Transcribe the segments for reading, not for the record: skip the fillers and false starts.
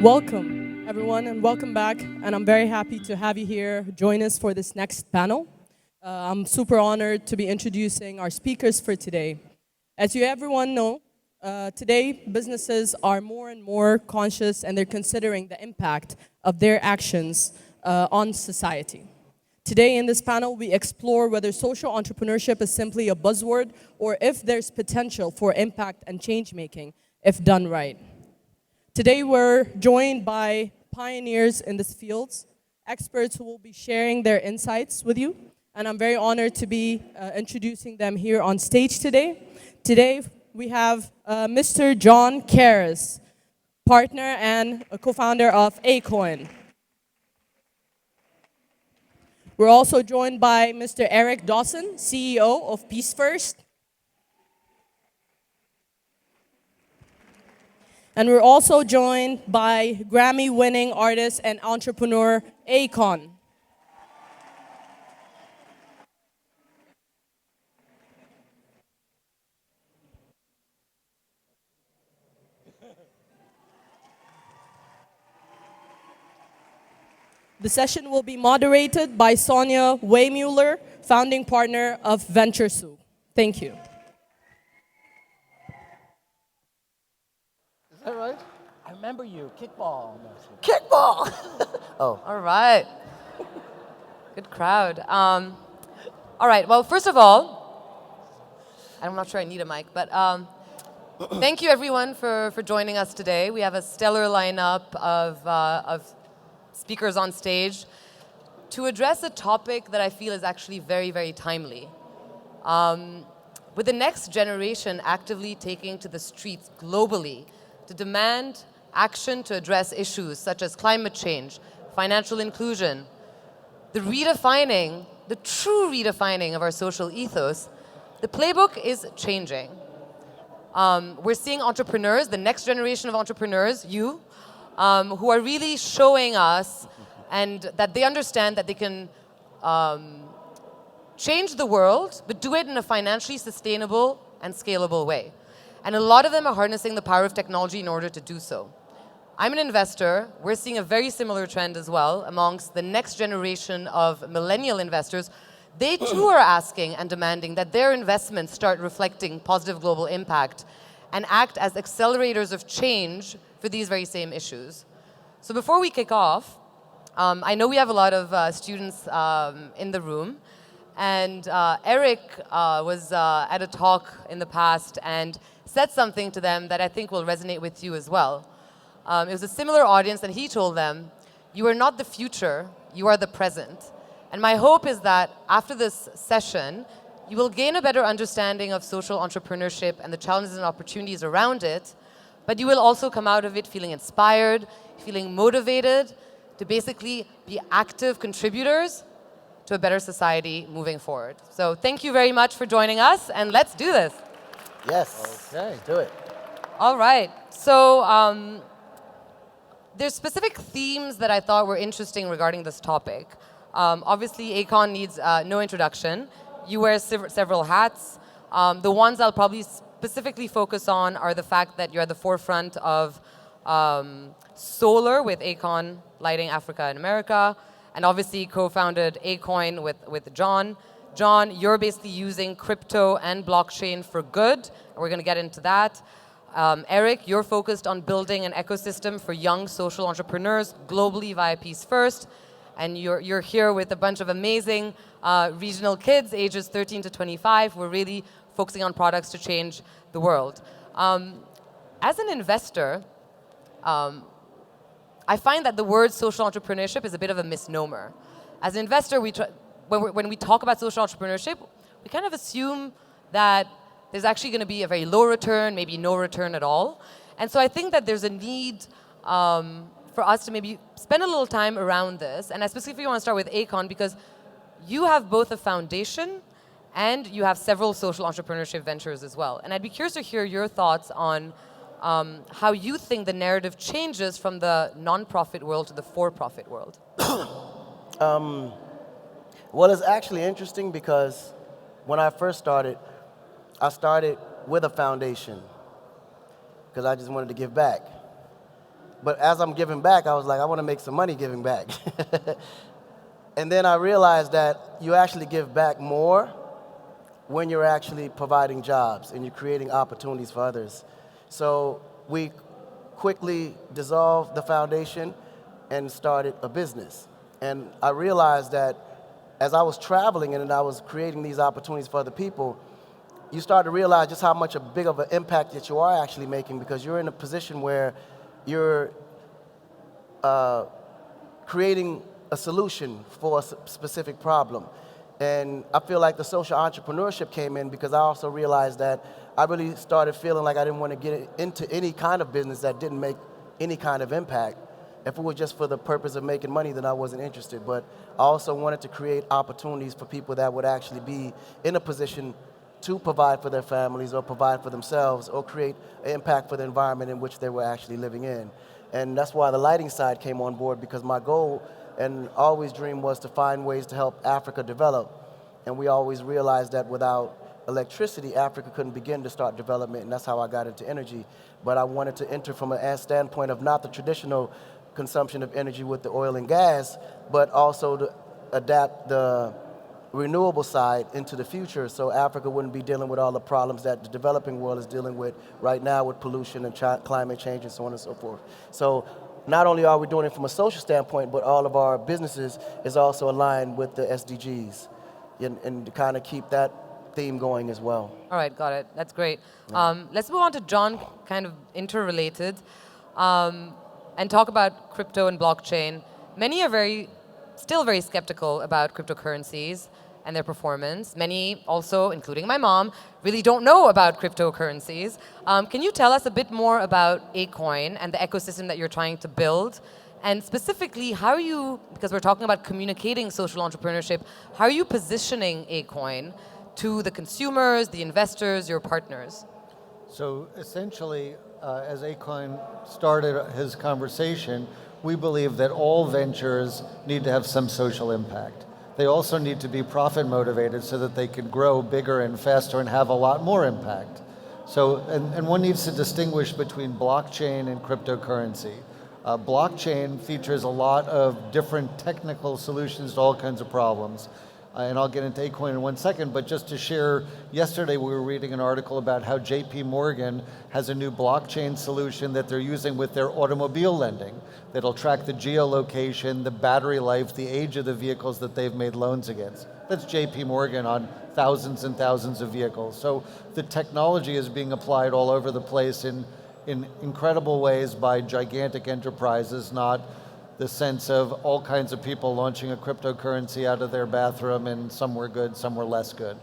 Welcome, everyone, and welcome back. And I'm very happy to have you here join us for this next panel. I'm super honored to be introducing our speakers for today. As you everyone know, today businesses are more and more conscious and they're considering the impact of their actions on society. Today in this panel, we explore whether social entrepreneurship is simply a buzzword or if there's potential for impact and change making if done right. Today we're joined by pioneers in this field, experts who will be sharing their insights with you, and I'm very honored to be introducing them here on stage today. Today we have Mr. John Karras, partner and a co-founder of Akon. We're also joined by Mr. Eric Dawson, CEO of Peace First. And we're also joined by Grammy-winning artist and entrepreneur Akon. The session will be moderated by Sonia Weymuller, founding partner of VentureSouq. Thank you. Is that right? I remember you. Kickball. Kickball! Oh. All right. Good crowd. All right, well, first of all, I'm not sure I need a mic, but thank you everyone for joining us today. We have a stellar lineup of speakers on stage to address a topic that I feel is actually very, very timely. With the next generation actively taking to the streets globally to demand action to address issues such as climate change, financial inclusion, the true redefining of our social ethos, the playbook is changing. We're seeing entrepreneurs, the next generation of entrepreneurs, who are really showing us and that they understand that they can change the world, but do it in a financially sustainable and scalable way. And a lot of them are harnessing the power of technology in order to do so. I'm an investor. We're seeing a very similar trend as well amongst the next generation of millennial investors. They too are asking and demanding that their investments start reflecting positive global impact and act as accelerators of change for these very same issues. So before we kick off, I know we have a lot of students in the room. And Eric was at a talk in the past and said something to them that I think will resonate with you as well. It was a similar audience, and he told them, you are not the future, you are the present. And my hope is that after this session, you will gain a better understanding of social entrepreneurship and the challenges and opportunities around it, but you will also come out of it feeling inspired, feeling motivated to basically be active contributors to a better society moving forward. So thank you very much for joining us, and let's do this. Yes. Okay. Do it. All right. So there's specific themes that I thought were interesting regarding this topic. Obviously, Akon needs no introduction. You wear several hats. The ones I'll probably specifically focus on are the fact that you're at the forefront of solar with Akon Lighting Africa and America, and obviously co-founded Akon with John. John, you're basically using crypto and blockchain for good, and we're going to get into that. Eric, you're focused on building an ecosystem for young social entrepreneurs globally via Peace First, and you're here with a bunch of amazing regional kids, ages 13 to 25, who are really focusing on products to change the world. As an investor, I find that the word social entrepreneurship is a bit of a misnomer. As an investor, when we talk about social entrepreneurship, we kind of assume that there's actually going to be a very low return, maybe no return at all. And so I think that there's a need for us to maybe spend a little time around this. And I specifically want to start with Akon because you have both a foundation and you have several social entrepreneurship ventures as well. And I'd be curious to hear your thoughts on how you think the narrative changes from the non-profit world to the for-profit world. Well, it's actually interesting because when I first started, I started with a foundation because I just wanted to give back. But as I'm giving back, I was like, I want to make some money giving back. And then I realized that you actually give back more when you're actually providing jobs and you're creating opportunities for others. So we quickly dissolved the foundation and started a business. And I realized that as I was traveling and I was creating these opportunities for other people, you start to realize just how much a big of an impact that you are actually making, because you're in a position where you're creating a solution for a specific problem. And I feel like the social entrepreneurship came in because I also realized that I really started feeling like I didn't want to get into any kind of business that didn't make any kind of impact. If it was just for the purpose of making money, then I wasn't interested. But I also wanted to create opportunities for people that would actually be in a position to provide for their families or provide for themselves or create an impact for the environment in which they were actually living in. And that's why the lighting side came on board, because my goal and always dream was to find ways to help Africa develop. And we always realized that without electricity, Africa couldn't begin to start development, and that's how I got into energy. But I wanted to enter from a standpoint of not the traditional consumption of energy with the oil and gas, but also to adapt the renewable side into the future, so Africa wouldn't be dealing with all the problems that the developing world is dealing with right now with pollution and climate change and so on and so forth. So not only are we doing it from a social standpoint, but all of our businesses is also aligned with the SDGs and to kind of keep that theme going as well. All right, got it. That's great. Let's move on to John, kind of interrelated, and talk about crypto and blockchain. Many are still very skeptical about cryptocurrencies and their performance. Many also, including my mom, really don't know about cryptocurrencies. Can you tell us a bit more about Akon and the ecosystem that you're trying to build? And specifically, how are you, because we're talking about communicating social entrepreneurship, how are you positioning Akon to the consumers, the investors, your partners? So essentially, as Akon started his conversation, we believe that all ventures need to have some social impact. They also need to be profit motivated so that they can grow bigger and faster and have a lot more impact. So, and one needs to distinguish between blockchain and cryptocurrency. Blockchain features a lot of different technical solutions to all kinds of problems. And I'll get into Akon in 1 second, but just to share, yesterday we were reading an article about how JP Morgan has a new blockchain solution that they're using with their automobile lending that'll track the geolocation, the battery life, the age of the vehicles that they've made loans against. That's JP Morgan on thousands and thousands of vehicles. So the technology is being applied all over the place in incredible ways by gigantic enterprises, not the sense of all kinds of people launching a cryptocurrency out of their bathroom, and some were good, some were less good.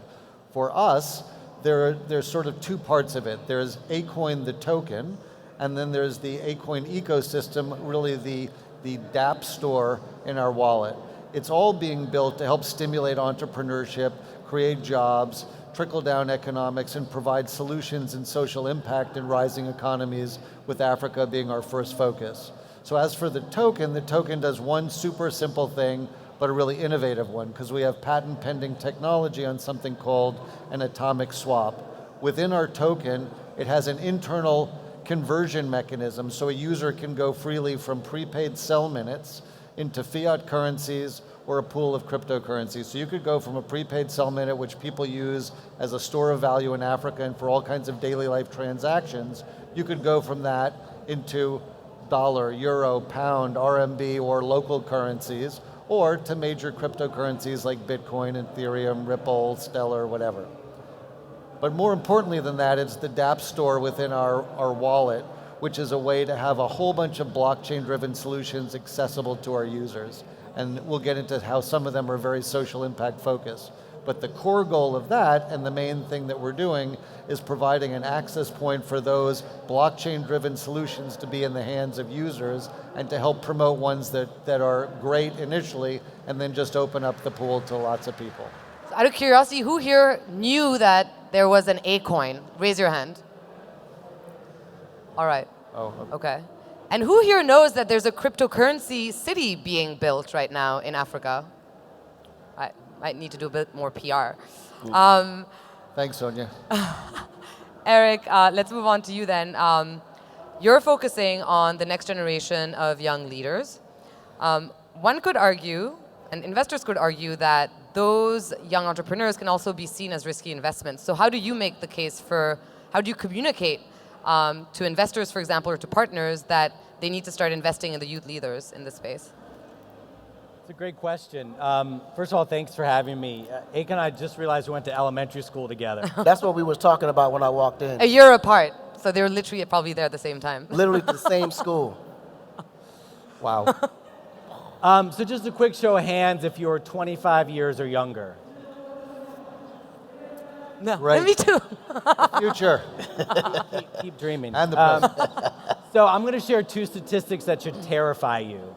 For us, there's sort of two parts of it. There's Akon, the token, and then there's the Akon ecosystem, really the dApp store in our wallet. It's all being built to help stimulate entrepreneurship, create jobs, trickle down economics, and provide solutions and social impact in rising economies, with Africa being our first focus. So as for the token does one super simple thing, but a really innovative one, because we have patent pending technology on something called an atomic swap. Within our token, it has an internal conversion mechanism, so a user can go freely from prepaid cell minutes into fiat currencies or a pool of cryptocurrencies. So you could go from a prepaid cell minute, which people use as a store of value in Africa and for all kinds of daily life transactions, you could go from that into dollar, euro, pound, RMB, or local currencies, or to major cryptocurrencies like Bitcoin, Ethereum, Ripple, Stellar, whatever. But more importantly than that, it's the dApp store within our wallet, which is a way to have a whole bunch of blockchain-driven solutions accessible to our users. And we'll get into how some of them are very social impact focused. But the core goal of that, and the main thing that we're doing, is providing an access point for those blockchain-driven solutions to be in the hands of users and to help promote ones that are great initially and then just open up the pool to lots of people. So out of curiosity, who here knew that there was an Akon? Raise your hand. All right. Oh, okay. And who here knows that there's a cryptocurrency city being built right now in Africa? I might need to do a bit more PR. Thanks, Sonia. Eric, let's move on to you then. you're focusing on the next generation of young leaders. One could argue, and investors could argue, that those young entrepreneurs can also be seen as risky investments. So how do you make the case for, how do you communicate to investors, for example, or to partners that they need to start investing in the youth leaders in this space? It's a great question. First of all, thanks for having me. Akon and I just realized we went to elementary school together. That's what we was talking about when I walked in. A year apart, so they were literally probably there at the same time. Literally the same school. Wow. So just a quick show of hands if you're 25 years or younger. No, Right. me too. Future Keep dreaming. and the present. So I'm going to share two statistics that should terrify you.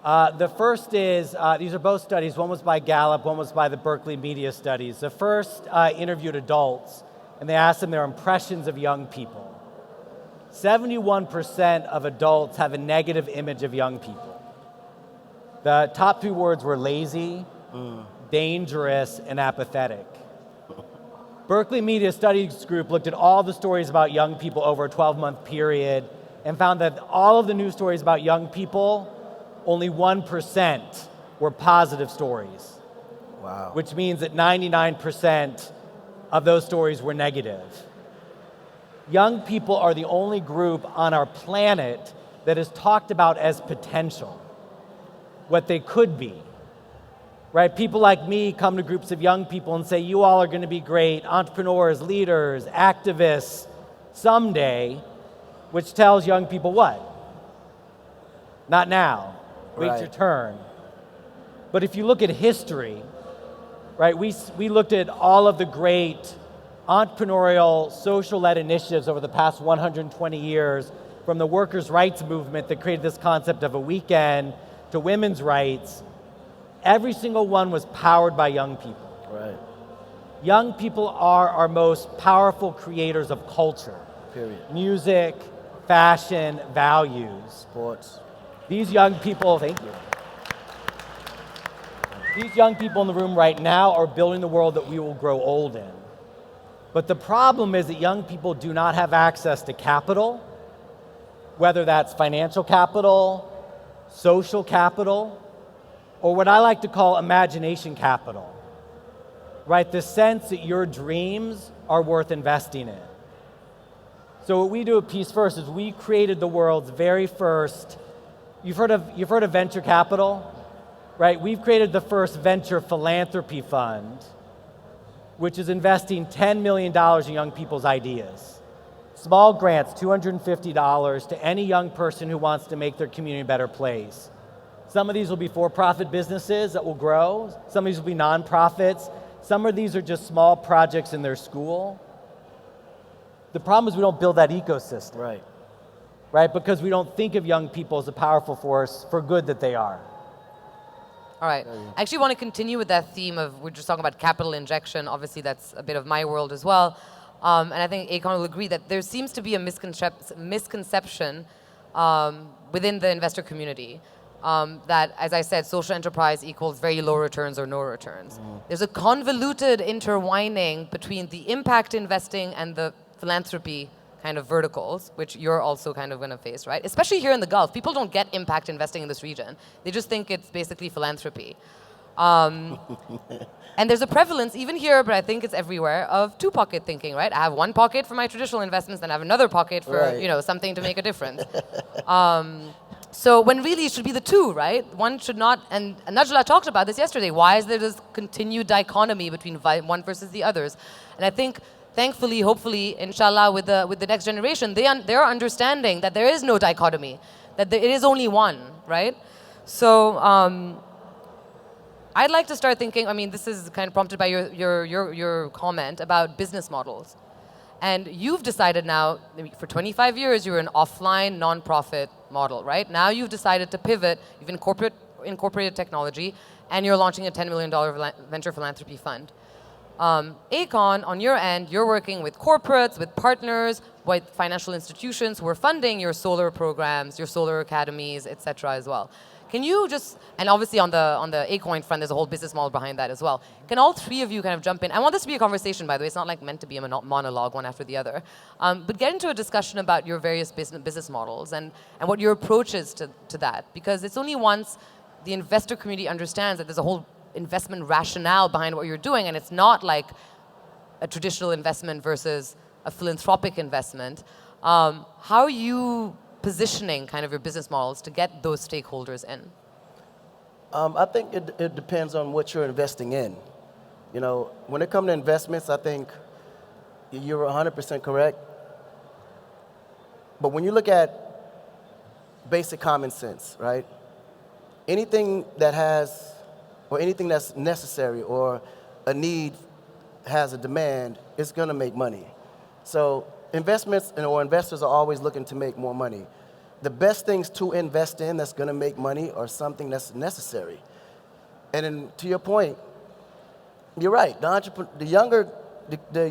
The first is, these are both studies. One was by Gallup, one was by the Berkeley Media Studies. The first interviewed adults, and they asked them their impressions of young people. 71% of adults have a negative image of young people. The top two words were lazy, dangerous, and apathetic. Berkeley Media Studies Group looked at all the stories about young people over a 12-month period and found that all of the news stories about young people, only 1% were positive stories. Wow. Which means that 99% of those stories were negative. Young people are the only group on our planet that is talked about as potential, what they could be. Right? People like me come to groups of young people and say, you all are going to be great entrepreneurs, leaders, activists someday, which tells young people what? Not now. Wait Right. your turn. But if you look at history, right, we looked at all of the great entrepreneurial, social-led initiatives over the past 120 years, from the workers' rights movement that created this concept of a weekend to women's rights. Every single one was powered by young people. Right. Young people are our most powerful creators of culture. Period. Music, fashion, values. Sports. These young people, thank you. These young people in the room right now are building the world that we will grow old in. But the problem is that young people do not have access to capital, whether that's financial capital, social capital, or what I like to call imagination capital, right? The sense that your dreams are worth investing in. So what we do at Peace First is we created the world's very first, you've heard of venture capital, right? We've created the first venture philanthropy fund, which is investing $10 million in young people's ideas. Small grants, $250 to any young person who wants to make their community a better place. Some of these will be for-profit businesses that will grow. Some of these will be nonprofits. Some of these are just small projects in their school. The problem is we don't build that ecosystem. Right. Right? Because we don't think of young people as a powerful force for good that they are. All right. I actually want to continue with that theme of, we're just talking about capital injection. Obviously, that's a bit of my world as well. And I think Akon will agree that there seems to be a misconception within the investor community that, as I said, social enterprise equals very low returns or no returns. There's a convoluted intertwining between the impact investing and the philanthropy kind of verticals, which you're also kind of going to face, right? Especially here in the Gulf. People don't get impact investing in this region. They just think it's basically philanthropy. And there's a prevalence, even here, but I think it's everywhere, of two-pocket thinking, right? I have one pocket for my traditional investments, then I have another pocket for, Right. something to make a difference. So when really it should be the two, right? One should not, and Najla talked about this yesterday. Why is there this continued dichotomy between one versus the others? And I think, thankfully, hopefully, inshallah, with the next generation, they're understanding that there is no dichotomy, that it is only one, right? So I'd like to start thinking, I mean, this is kind of prompted by your comment about business models. And you've decided now, for 25 years, you're an offline, non-profit model, right? Now you've decided to pivot, you've incorporated technology, and you're launching a $10 million venture philanthropy fund. Akon, on your end, you're working with corporates, with partners, with financial institutions who are funding your solar programs, your solar academies, et cetera, as well. Can you just, and obviously on the Akon front, there's a whole business model behind that as well. Can all three of you kind of jump in? I want this to be a conversation, by the way. It's not like meant to be a monologue one after the other. But get into a discussion about your various business models and what your approach is to that. Because it's only once the investor community understands that there's a whole investment rationale behind what you're doing, and it's not like a traditional investment versus a philanthropic investment. How are you positioning kind of your business models to get those stakeholders in? I think it depends on what you're investing in. You know, when it comes to investments, I think you're 100% correct. But when you look at basic common sense, right? Anything that has, or anything that's necessary or a need has a demand, it's going to make money. So investments or investors are always looking to make more money. The best things to invest in that's going to make money are something that's necessary. And then, to your point, you're right. The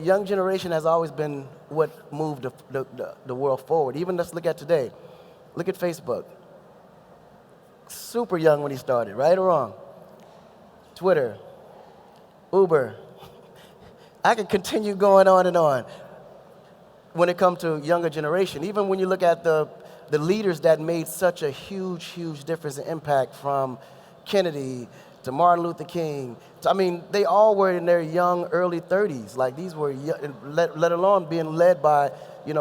young generation has always been what moved the world forward. Even let's look at today. Look at Facebook. Super young when he started, right or wrong? Twitter, Uber. I could continue going on and on when it comes to younger generation. Even when you look at the leaders that made such a huge, huge difference and impact, from Kennedy to Martin Luther King. I mean, they all were in their young, early 30s. Like, these were, let alone being led by,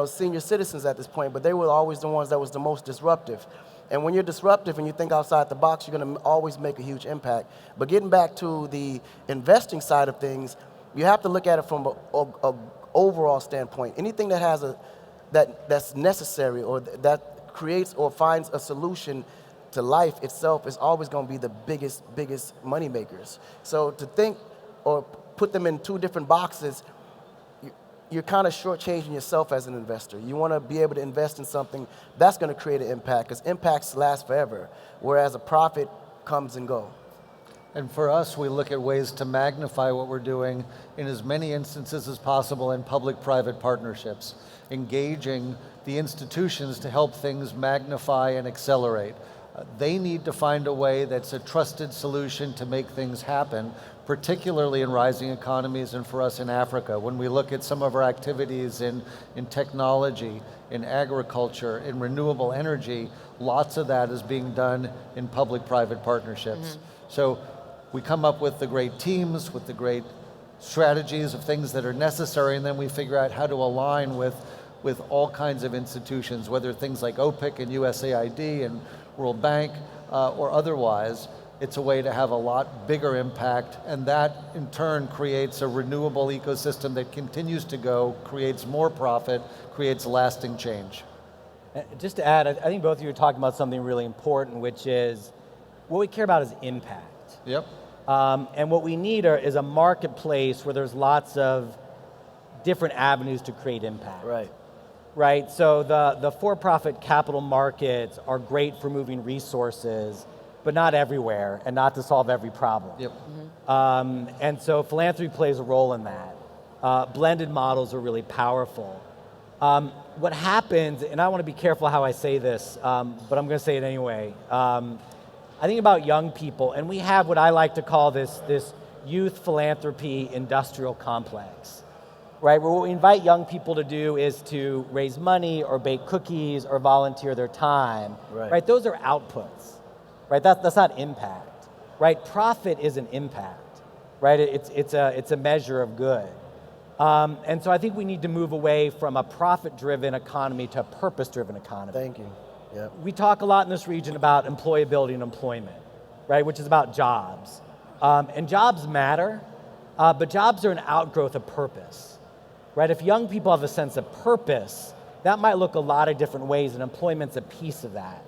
senior citizens at this point, but they were always the ones that was the most disruptive. And when you're disruptive and you think outside the box, you're going to always make a huge impact. But getting back to the investing side of things, you have to look at it from an overall standpoint. Anything that has that's necessary or that creates or finds a solution to life itself is always going to be the biggest money makers. So to think or put them in two different boxes, you're kind of shortchanging yourself as an investor. You want to be able to invest in something that's going to create an impact, because impacts last forever, whereas a profit comes and goes. And for us, we look at ways to magnify what we're doing in as many instances as possible in public-private partnerships, engaging the institutions to help things magnify and accelerate. They need to find a way that's a trusted solution to make things happen, particularly in rising economies and for us in Africa. When we look at some of our activities in technology, in agriculture, in renewable energy, lots of that is being done in public-private partnerships. Mm-hmm. So we come up with the great teams, with the great strategies of things that are necessary, and then we figure out how to align with all kinds of institutions, whether things like OPIC and USAID and World Bank or otherwise. It's a way to have a lot bigger impact, and that in turn creates a renewable ecosystem that continues to go, creates more profit, creates lasting change. Just to add, I think both of you are talking about something really important, which is what we care about is impact. Yep. And what we need is a marketplace where there's lots of different avenues to create impact. Right, so the for-profit capital markets are great for moving resources, but not everywhere, and not to solve every problem. Yep. Mm-hmm. And so philanthropy plays a role in that. Blended models are really powerful. What happens, and I want to be careful how I say this, but I'm going to say it anyway. I think about young people, and we have what I like to call this youth philanthropy industrial complex. Right, where what we invite young people to do is to raise money or bake cookies or volunteer their time. Right, those are outputs. Right, that's not impact. Right, profit is an impact. Right, it's a measure of good. And so I think we need to move away from a profit-driven economy to a purpose-driven economy. Thank you. Yep. We talk a lot in this region about employability and employment, right, which is about jobs. And jobs matter, but jobs are an outgrowth of purpose. Right, if young people have a sense of purpose, that might look a lot of different ways, and employment's a piece of that.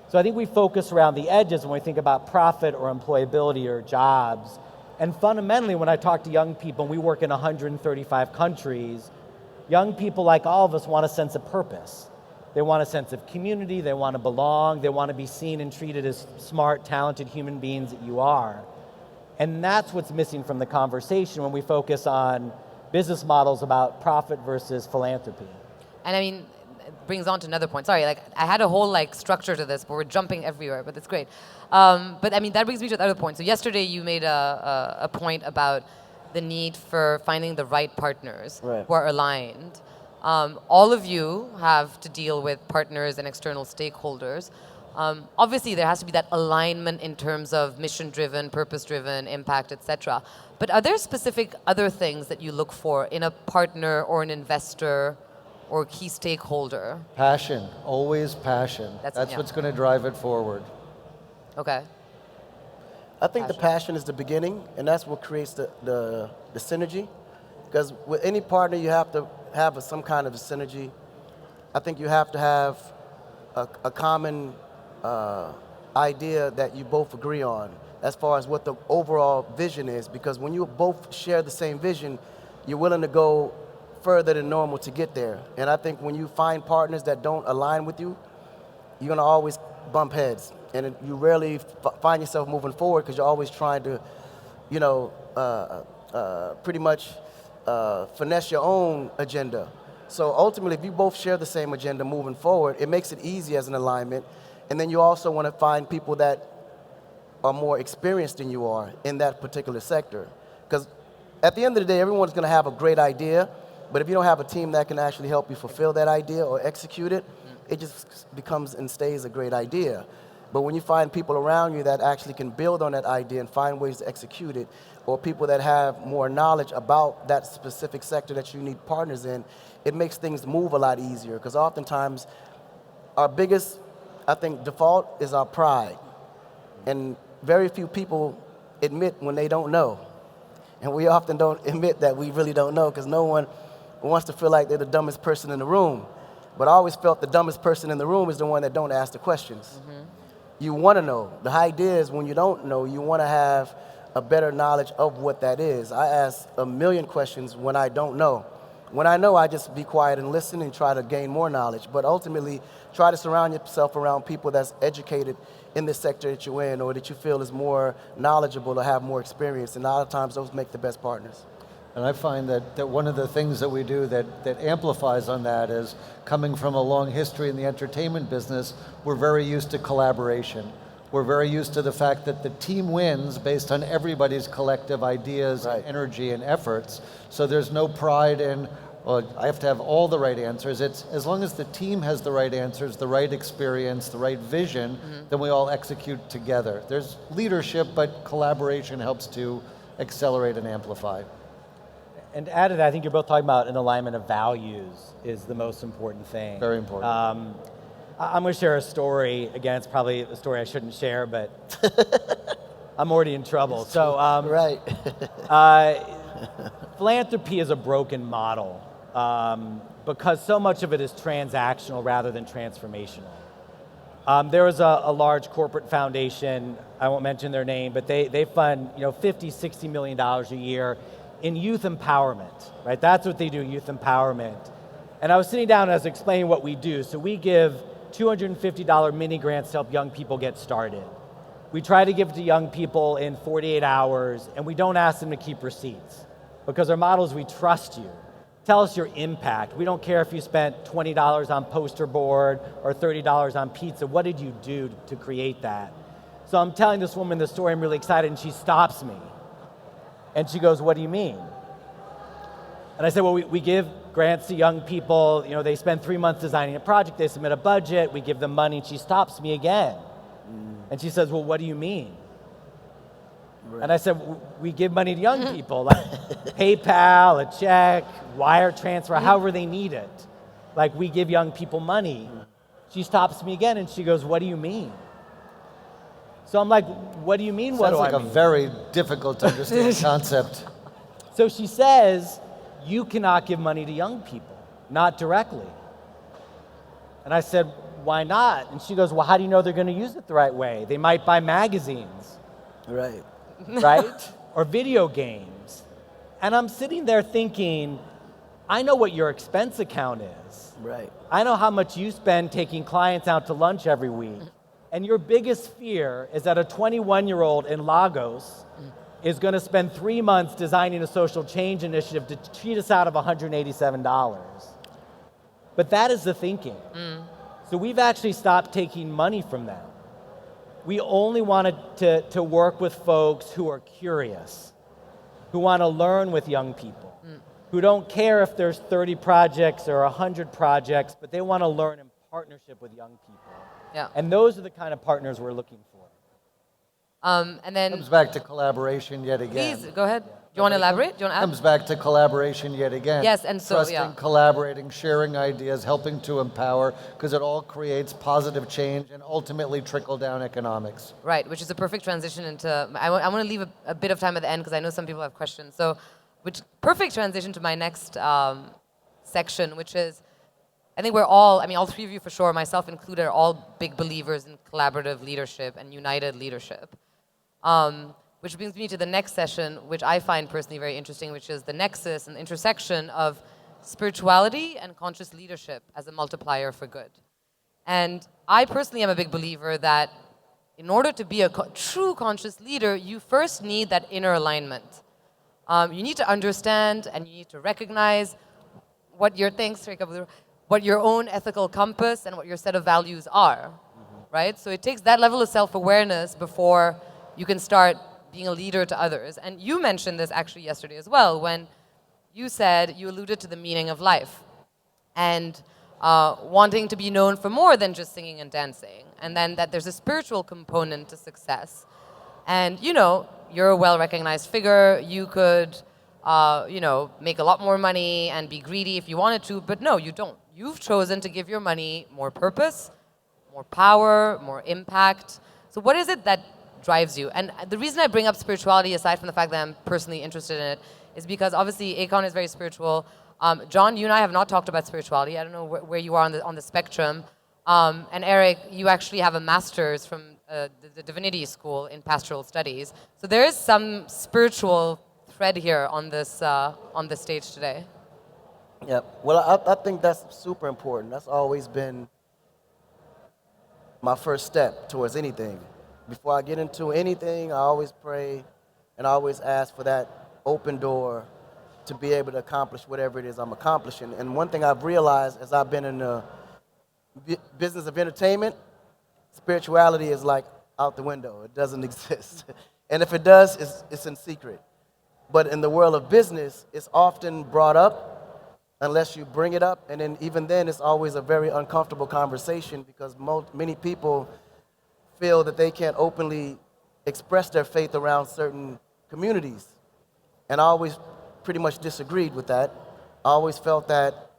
So I think we focus around the edges when we think about profit or employability or jobs. And fundamentally, when I talk to young people, and we work in 135 countries, young people, like all of us, want a sense of purpose. They want a sense of community, they want to belong, they want to be seen and treated as smart, talented human beings that you are. And that's what's missing from the conversation when we focus on business models about profit versus philanthropy. And I mean, brings on to another point. Sorry, like I had a whole like structure to this, but we're jumping everywhere. But it's great. But I mean that brings me to the other point. So yesterday you made a point about the need for finding the right partners who are aligned. All of you have to deal with partners and external stakeholders. Obviously, there has to be that alignment in terms of mission-driven, purpose-driven, impact, etc. But are there specific other things that you look for in a partner or an investor or key stakeholder? Passion, always passion. That's what's going to drive it forward. Okay. I think the passion is the beginning, and that's what creates the synergy. Because with any partner, you have to have some kind of a synergy. I think you have to have a common idea that you both agree on as far as what the overall vision is. Because when you both share the same vision, you're willing to go further than normal to get there. And I think when you find partners that don't align with you, you're going to always bump heads. And you rarely find yourself moving forward because you're always trying to, you know, pretty much finesse your own agenda. So ultimately, if you both share the same agenda moving forward, it makes it easy as an alignment. And then you also want to find people that are more experienced than you are in that particular sector. Because at the end of the day, everyone's going to have a great idea, but if you don't have a team that can actually help you fulfill that idea or execute it, it just becomes and stays a great idea. But when you find people around you that actually can build on that idea and find ways to execute it, or people that have more knowledge about that specific sector that you need partners in, it makes things move a lot easier. Because oftentimes, our biggest, I think, default is our pride. And very few people admit when they don't know. And we often don't admit that we really don't know because no one wants to feel like they're the dumbest person in the room. But I always felt the dumbest person in the room is the one that don't ask the questions. You want to know. The idea is when you don't know, you want to have a better knowledge of what that is. I ask a million questions when I don't know. When I know, I just be quiet and listen and try to gain more knowledge. But ultimately, try to surround yourself around people that's educated in the sector that you're in or that you feel is more knowledgeable or have more experience. And a lot of times, those make the best partners. And I find that one of the things that we do that amplifies on that is coming from a long history in the entertainment business, we're very used to collaboration. We're very used to the fact that the team wins based on everybody's collective ideas, and energy and efforts. So there's no pride in, well, I have to have all the right answers. It's as long as the team has the right answers, the right experience, the right vision, then we all execute together. There's leadership, but collaboration helps to accelerate and amplify. And to add to that, I think you're both talking about an alignment of values is the most important thing. Very important. I'm going to share a story. Again, it's probably a story I shouldn't share, but I'm already in trouble. So, philanthropy is a broken model because so much of it is transactional rather than transformational. There was a large corporate foundation, I won't mention their name, but they fund $50, $60 million a year in youth empowerment, right? That's what they do, youth empowerment. And I was sitting down and I was explaining what we do. So we give $250 mini grants to help young people get started. We try to give to young people in 48 hours, and we don't ask them to keep receipts because our model is we trust you. Tell us your impact. We don't care if you spent $20 on poster board or $30 on pizza. What did you do to create that? So I'm telling this woman the story, I'm really excited, and she stops me. And she goes, what do you mean? And I said, well, we give grants to young people. They spend 3 months designing a project. They submit a budget. We give them money. And she stops me again. And she says, well, what do you mean? Right. And I said, we give money to young people, like PayPal, a check, wire transfer, however they need it. Like we give young people money. She stops me again and she goes, what do you mean? So I'm like, what do you mean, what do I mean? Sounds like a very difficult to understand concept. So she says, you cannot give money to young people, not directly. And I said, why not? And she goes, well, how do you know they're going to use it the right way? They might buy magazines. Right. Right? Or video games. And I'm sitting there thinking, I know what your expense account is. Right. I know how much you spend taking clients out to lunch every week. And your biggest fear is that a 21-year-old in Lagos is going to spend 3 months designing a social change initiative to cheat us out of $187. But that is the thinking. So we've actually stopped taking money from them. We only wanted to work with folks who are curious, who want to learn with young people, who don't care if there's 30 projects or 100 projects, but they want to learn in partnership with young people. Yeah. And those are the kind of partners we're looking for. And then, Comes back to collaboration yet again. please, go ahead. Do you want to elaborate? Do you want to add? Comes back to collaboration yet again. Yes, and so, Trusting, yeah. collaborating, sharing ideas, helping to empower, because it all creates positive change and ultimately trickle-down economics. Right, which is a perfect transition into, I want to leave a bit of time at the end because I know some people have questions. So, which perfect transition to my next section, which is, I think we're all, I mean, all three of you for sure, myself included, are all big believers in collaborative leadership and united leadership. Which brings me to the next session, which I find personally very interesting, which is the nexus and intersection of spirituality and conscious leadership as a multiplier for good. And I personally am a big believer that in order to be a true conscious leader, you first need that inner alignment. You need to understand and you need to recognize what your what your own ethical compass and what your set of values are, right? So it takes that level of self-awareness before you can start being a leader to others. And you mentioned this actually yesterday as well, when you said, you alluded to the meaning of life and wanting to be known for more than just singing and dancing, and then that there's a spiritual component to success. And you know, you're a well-recognized figure, you could make a lot more money and be greedy if you wanted to, but no, you don't. You've chosen to give your money more purpose, more power, more impact. So what is it that drives you? And the reason I bring up spirituality, aside from the fact that I'm personally interested in it, is because obviously Akon is very spiritual. John, you and I have not talked about spirituality. I don't know where you are on the spectrum. And Eric, you actually have a master's from the Divinity School in Pastoral Studies. So there is some spiritual thread here on this stage today. Yeah, well, I think that's super important. That's always been my first step towards anything. Before I get into anything, I always pray and I always ask for that open door to be able to accomplish whatever it is I'm accomplishing. And one thing I've realized as I've been in the business of entertainment, spirituality is like out the window. It doesn't exist. And if it does, it's in secret. But in the world of business, it's often brought up unless you bring it up. And then even then, it's always a very uncomfortable conversation because many people feel that they can't openly express their faith around certain communities. And I always pretty much disagreed with that. I always felt that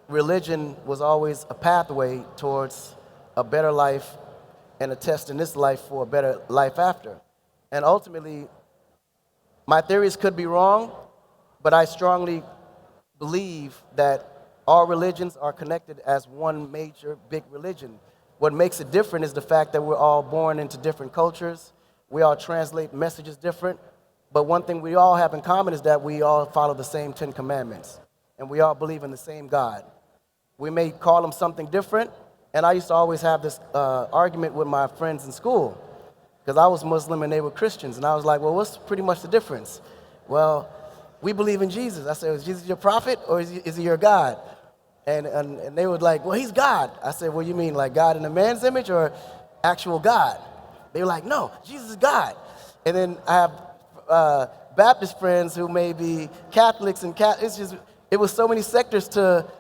religion was always a pathway towards a better life and a test in this life for a better life after. And ultimately, my theories could be wrong, but I strongly believe that all religions are connected as one major big religion. What makes it different is the fact that we're all born into different cultures. We all translate messages different. But one thing we all have in common is that we all follow the same 10 commandments. And we all believe in the same God. We may call them something different. And I used to always have this argument with my friends in school. Because I was Muslim and they were Christians. And I was like, well, what's pretty much the difference? Well, we believe in Jesus. I said, is Jesus your prophet or is he your God? And they were like, well, he's God. I said, well, you mean like God in a man's image or actual God? They were like, no, Jesus is God. And then I have Baptist friends who may be Catholics and it was so many sectors to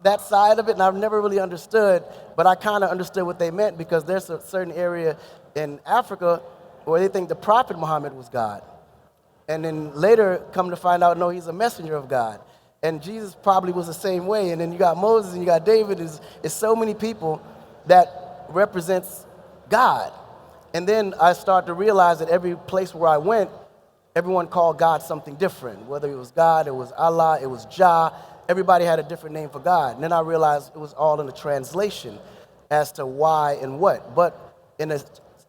that side of it, and I've never really understood, but I kind of understood what they meant because there's a certain area in Africa where they think the Prophet Muhammad was God. And then later come to find out, no, he's a messenger of God. And Jesus probably was the same way. And then you got Moses and you got David. It's so many people that represents God. And then I started to realize that every place where I went, everyone called God something different. Whether it was God, it was Allah, it was Jah. Everybody had a different name for God. And then I realized it was all in the translation as to why and what. But in the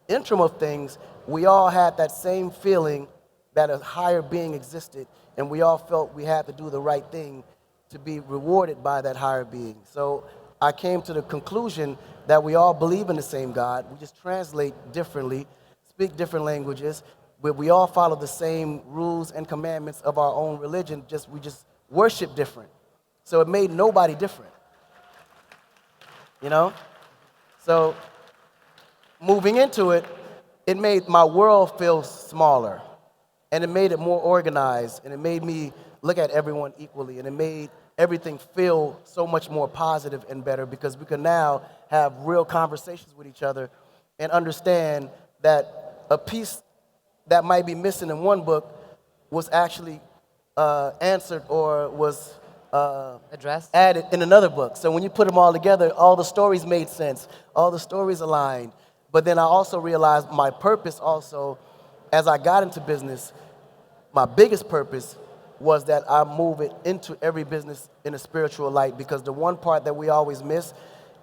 interim of things, we all had that same feeling that a higher being existed, and we all felt we had to do the right thing to be rewarded by that higher being. So I came to the conclusion that we all believe in the same God. We just translate differently, speak different languages, but we all follow the same rules and commandments of our own religion, we just worship different. So it made nobody different. you know? So moving into it, it made my world feel smaller, and it made it more organized, and it made me look at everyone equally, and it made everything feel so much more positive and better because we can now have real conversations with each other and understand that a piece that might be missing in one book was actually answered or was Addressed? added in another book. So when you put them all together, all the stories made sense, all the stories aligned. But then I also realized my purpose also, as I got into business, my biggest purpose was that I move it into every business in a spiritual light, because the one part that we always miss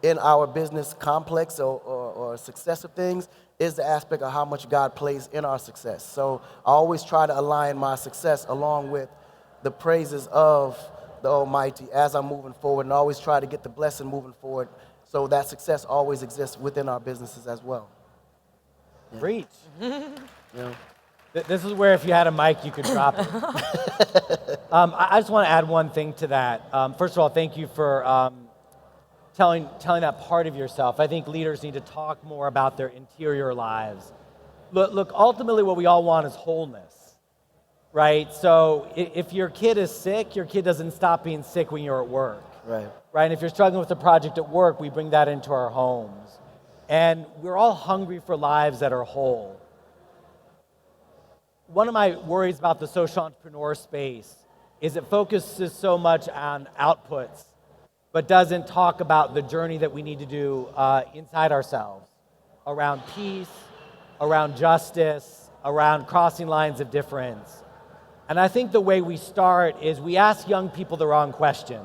in our business complex or success of things is the aspect of how much God plays in our success. So I always try to align my success along with the praises of the Almighty as I'm moving forward, and always try to get the blessing moving forward so that success always exists within our businesses as well. Preach. You know? This is where if you had a mic, you could drop it. I just want to add one thing to that. First of all, thank you for telling that part of yourself. I think leaders need to talk more about their interior lives. Look, ultimately what we all want is wholeness, right? So if your kid is sick, your kid doesn't stop being sick when you're at work. Right. Right? And if you're struggling with a project at work, we bring that into our homes. And we're all hungry for lives that are whole. One of my worries about the social entrepreneur space is it focuses so much on outputs, but doesn't talk about the journey that we need to do inside ourselves, around peace, around justice, around crossing lines of difference. And I think the way we start is we ask young people the wrong question.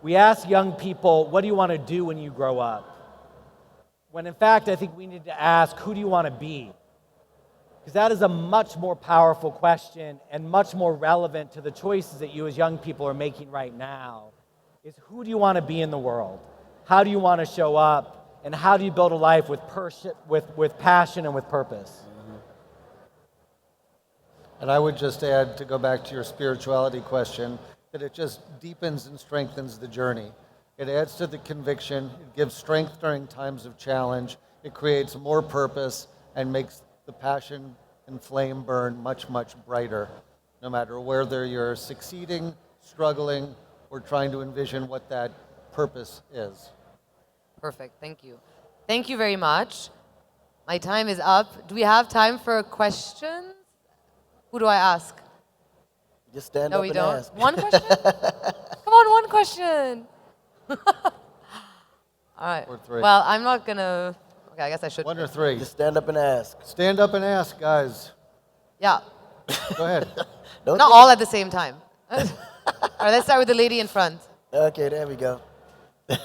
We ask young people, what do you want to do when you grow up? When in fact, I think we need to ask, who do you want to be? Because that is a much more powerful question and much more relevant to the choices that you as young people are making right now, is who do you want to be in the world? How do you want to show up? And how do you build a life with passion and with purpose? And I would just add, to go back to your spirituality question, that it just deepens and strengthens the journey. It adds to the conviction, it gives strength during times of challenge, it creates more purpose, and makes the passion and flame burn much, much brighter, no matter whether you're succeeding, struggling, or trying to envision what that purpose is. Perfect. Thank you. Thank you very much. My time is up. Do we have time for questions? Who do I ask? Just stand No, up we and don't. ask. One question? Come on, one question. All right. Or three. Well, I'm not going to... Okay, I guess I should. One or three. Just stand up and ask. Stand up and ask, guys. Yeah. Go ahead. Don't Not think- all at the same time. All right, let's start with the lady in front. Okay, there we go. All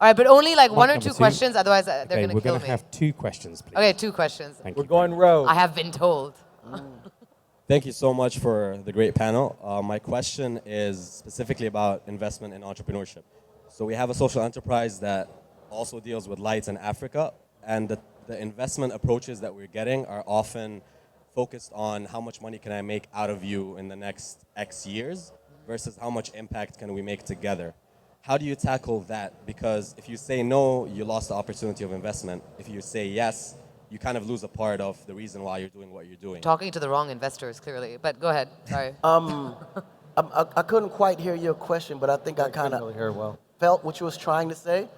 right, but only like one or number two two. questions, otherwise they're Okay, going to we're kill going me. to have 2 questions, please. Okay, 2 questions. Thank We're you. going rogue. I have been told. Thank you so much for the great panel. My question is specifically about investment in entrepreneurship. So we have a social enterprise that also deals with lights in Africa, and the investment approaches that we're getting are often focused on how much money can I make out of you in the next X years versus how much impact can we make together. How do you tackle that? Because if you say no, you lost the opportunity of investment. If you say yes, you kind of lose a part of the reason why you're doing what you're doing. Talking to the wrong investors, clearly. But go ahead. Sorry. I couldn't quite hear your question, but I think I kind Couldn't really of hear well. felt what you was trying to say.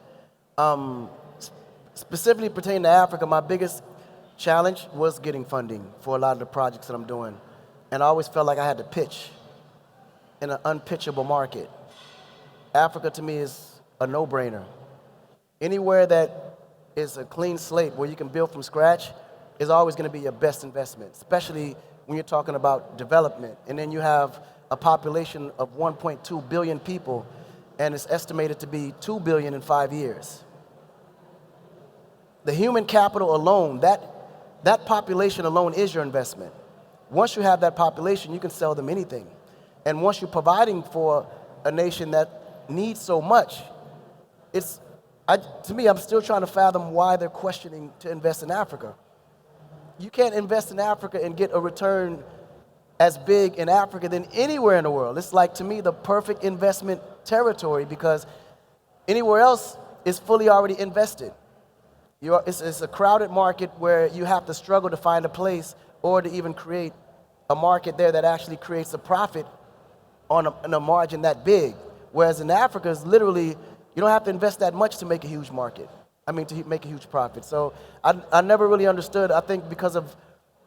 Specifically pertaining to Africa, my biggest challenge was getting funding for a lot of the projects that I'm doing. And I always felt like I had to pitch in an unpitchable market. Africa to me is a no-brainer. Anywhere that is a clean slate where you can build from scratch is always going to be your best investment, especially when you're talking about development. And then you have a population of 1.2 billion people, and it's estimated to be 2 billion in 5 years. The human capital alone, that population alone is your investment. Once you have that population, you can sell them anything. And once you're providing for a nation that needs so much, to me, I'm still trying to fathom why they're questioning to invest in Africa. You can't invest in Africa and get a return as big in Africa than anywhere in the world. It's like, to me, the perfect investment territory, because Anywhere else is fully already invested. It's a crowded market where you have to struggle to find a place or to even create a market there that actually creates a profit on a margin that big. Whereas in Africa, it's literally, you don't have to invest that much to make a huge market. To make a huge profit. So I never really understood, I think because of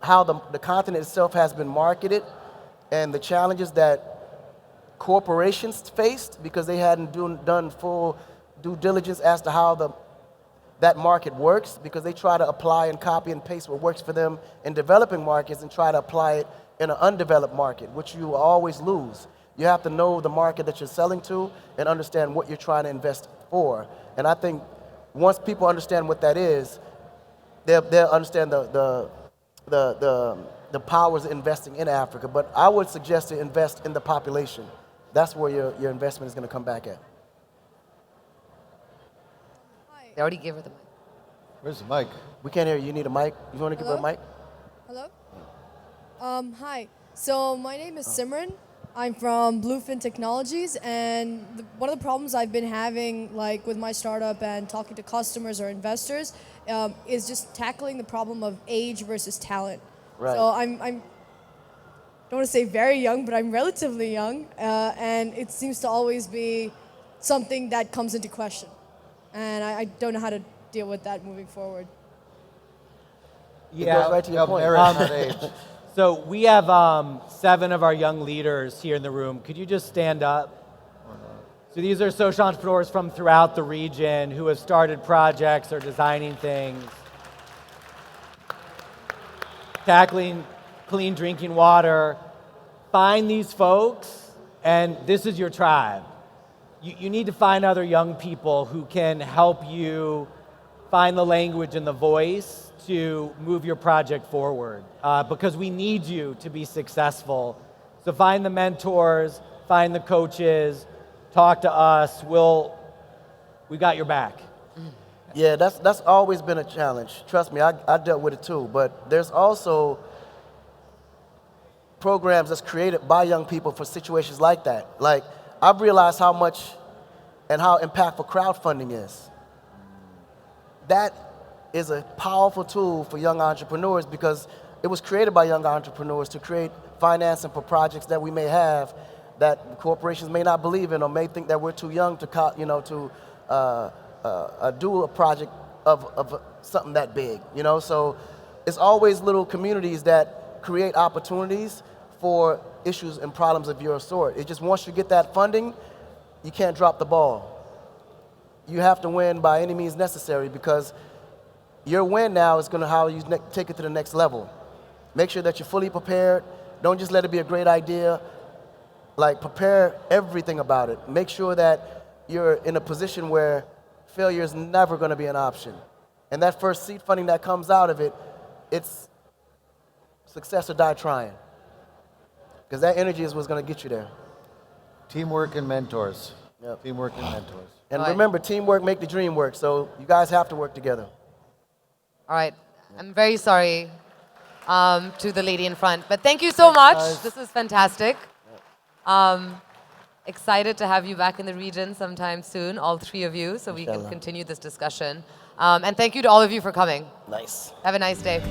how the continent itself has been marketed and the challenges that corporations faced because they hadn't done full due diligence as to how that market works, because they try to apply and copy and paste what works for them in developing markets and try to apply it in an undeveloped market, which you will always lose. You have to know the market that you're selling to and understand what you're trying to invest for. And I think once people understand what that is, they'll understand the powers of investing in Africa. But I would suggest to invest in the population. That's where your investment is going to come back at. They already gave her the mic. Where's the mic? We can't hear you. You need a mic? You want to give her a mic? Hello? Hi. So my name is Simran. I'm from Bluefin Technologies, and one of the problems I've been having, like with my startup and talking to customers or investors, is just tackling the problem of age versus talent. Right. So I don't want to say very young, but I'm relatively young, and it seems to always be something that comes into question. And I don't know how to deal with that moving forward. It goes right to your point. Merit, not age. So we have 7 of our young leaders here in the room. Could you just stand up? So these are social entrepreneurs from throughout the region who have started projects or designing things, tackling clean drinking water. Find these folks, and this is your tribe. You need to find other young people who can help you find the language and the voice to move your project forward, because we need you to be successful. So find the mentors, find the coaches, talk to us. We got your back. Yeah, that's always been a challenge. Trust me, I dealt with it too. But there's also programs that's created by young people for situations like that. Like, I've realized how much and how impactful crowdfunding is. That is a powerful tool for young entrepreneurs because it was created by young entrepreneurs to create financing for projects that we may have that corporations may not believe in or may think that we're too young to do a project of something that big. So it's always little communities that create opportunities for issues and problems of your sort. It's just once you get that funding, you can't drop the ball. You have to win by any means necessary because your win now is going to how you take it to the next level. Make sure that you're fully prepared. Don't just let it be a great idea. Like, prepare everything about it. Make sure that you're in a position where failure is never going to be an option. And that first seed funding that comes out of it, it's success or die trying. Because that energy is what's going to get you there. Teamwork and mentors. Yep. Teamwork and mentors. And remember, teamwork make the dream work. So you guys have to work together. All right. I'm very sorry to the lady in front, but thank you so much. This is fantastic. Excited to have you back in the region sometime soon, all 3 of you, so we can continue this discussion. And thank you to all of you for coming. Nice. Have a nice day.